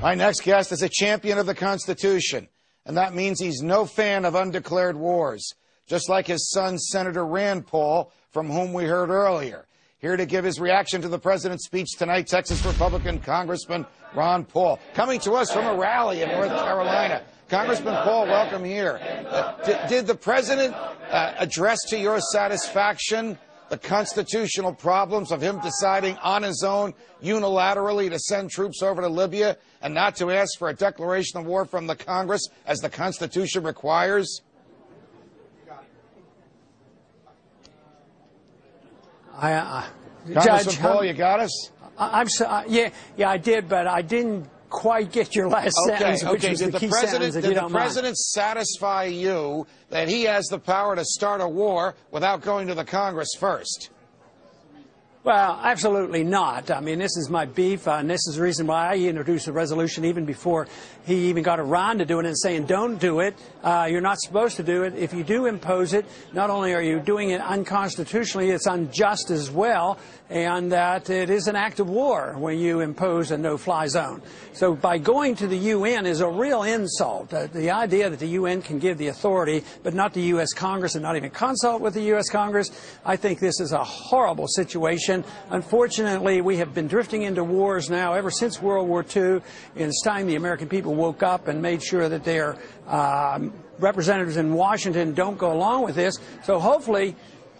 My next guest is a champion of the Constitution, and that means he's no fan of undeclared wars, just like his son, Senator Rand Paul, from whom we heard earlier. Here to give his reaction to the president's speech tonight, Texas Republican Congressman Ron Paul, coming to us from a rally in North Carolina. Congressman Paul, welcome here. Did the president address to your satisfaction the constitutional problems of him deciding on his own unilaterally to send troops over to Libya and not to ask for a declaration of war from the Congress as the Constitution requires? Congressman Judge, Paul, you got us? Yeah, I did, but I didn't quite get your last sentence, which was the key sentence, if you don't mind. Did the president satisfy you that he has the power to start a war without going to the Congress first? Well, absolutely not. I mean, this is my beef, and this is the reason why I introduced a resolution even before he even got around to doing it and saying, don't do it. You're not supposed to do it. If you do impose it, not only are you doing it unconstitutionally, it's unjust as well, and that it is an act of war when you impose a no-fly zone. So by going to the UN is a real insult. The idea that the UN can give the authority, but not the U.S. Congress, and not even consult with the U.S. Congress, I think this is a horrible situation. Unfortunately, we have been drifting into wars now ever since World War II. And it's time the American people woke up and made sure that their representatives in Washington don't go along with this. So hopefully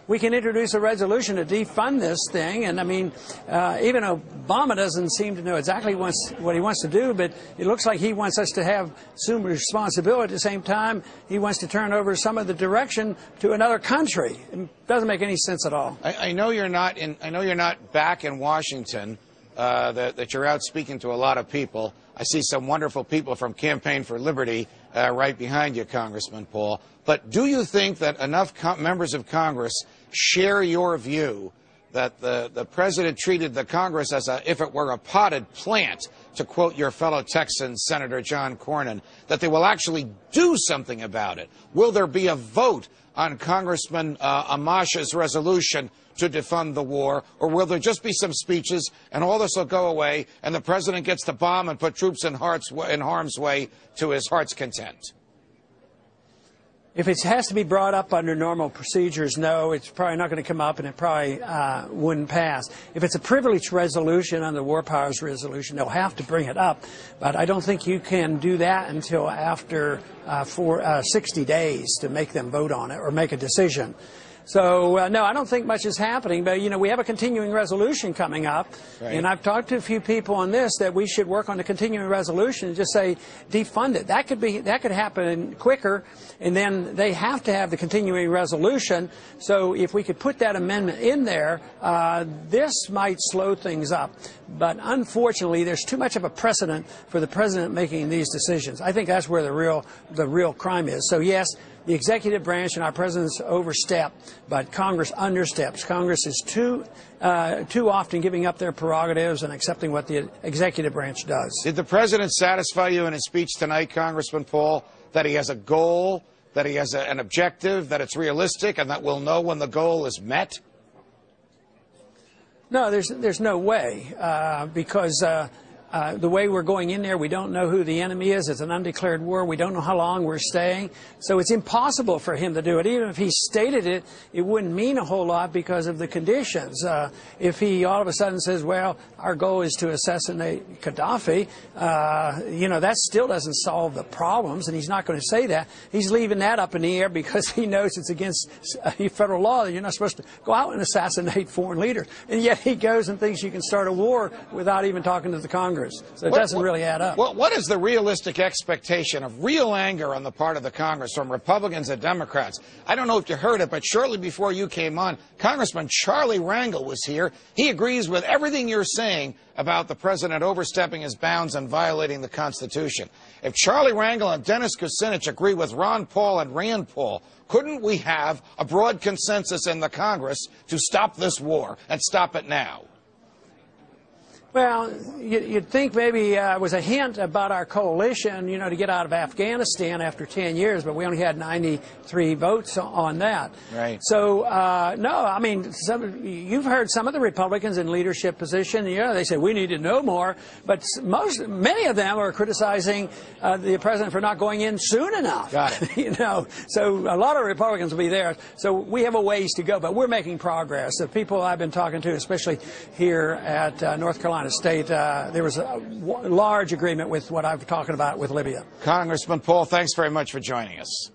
we can introduce a resolution to defund this thing. And I mean, even Obama doesn't seem to know exactly what he wants to do, but it looks like he wants us to have some responsibility. At the same time, he wants to turn over some of the direction to another country. It doesn't make any sense at all. I know you're not back in Washington, that you're out speaking to a lot of people. I see some wonderful people from Campaign for Liberty right behind you, Congressman Paul. But do you think that enough members of Congress share your view that the president treated the Congress as if it were a potted plant, to quote your fellow Texan Senator John Cornyn, that they will actually do something about it? Will there be a vote on Congressman Amash's resolution to defund the war, or will there just be some speeches and all this will go away and the president gets to bomb and put troops in harm's way to his heart's content? If it has to be brought up under normal procedures, no, it's probably not going to come up, and it probably wouldn't pass. If it's a privileged resolution on the War Powers Resolution, they'll have to bring it up. But I don't think you can do that until after 60 days to make them vote on it or make a decision. So, no, I don't think much is happening, but, you know, we have a continuing resolution coming up, right. And I've talked to a few people on this that we should work on the continuing resolution and just say defund it. That could happen quicker, and then they have to have the continuing resolution. So if we could put that amendment in there, this might slow things up. But unfortunately, there's too much of a precedent for the president making these decisions. I think that's where the real crime is. So, yes, the executive branch and our presidents overstep, but Congress understeps. Congress is too often giving up their prerogatives and accepting what the executive branch does. Did the president satisfy you in his speech tonight, Congressman Paul, that he has a goal, that he has an objective, that it's realistic, and that we'll know when the goal is met? No, there's no way, because the way we're going in there, we don't know who the enemy is. It's an undeclared war. We don't know how long we're staying. So it's impossible for him to do it. Even if he stated it, it wouldn't mean a whole lot because of the conditions. If he all of a sudden says, well, our goal is to assassinate Gaddafi, you know, that still doesn't solve the problems, and he's not going to say that. He's leaving that up in the air because he knows it's against federal law that you're not supposed to go out and assassinate foreign leaders. And yet he goes and thinks you can start a war without even talking to the Congress. So it doesn't really add up. What is the realistic expectation of real anger on the part of the Congress from Republicans and Democrats? I don't know if you heard it, but shortly before you came on, Congressman Charlie Rangel was here. He agrees with everything you're saying about the president overstepping his bounds and violating the Constitution. If Charlie Rangel and Dennis Kucinich agree with Ron Paul and Rand Paul, couldn't we have a broad consensus in the Congress to stop this war and stop it now? Well, you'd think maybe it was a hint about our coalition, to get out of Afghanistan after 10 years, but we only had 93 votes on that. Right. So, no, I mean, you've heard some of the Republicans in leadership position, they say we need to know more, but many of them are criticizing the president for not going in soon enough. Got it. So a lot of Republicans will be there. So we have a ways to go, but we're making progress. The people I've been talking to, especially here at North Carolina State, there was a large agreement with what I'm talking about with Libya. Congressman Paul, thanks very much for joining us.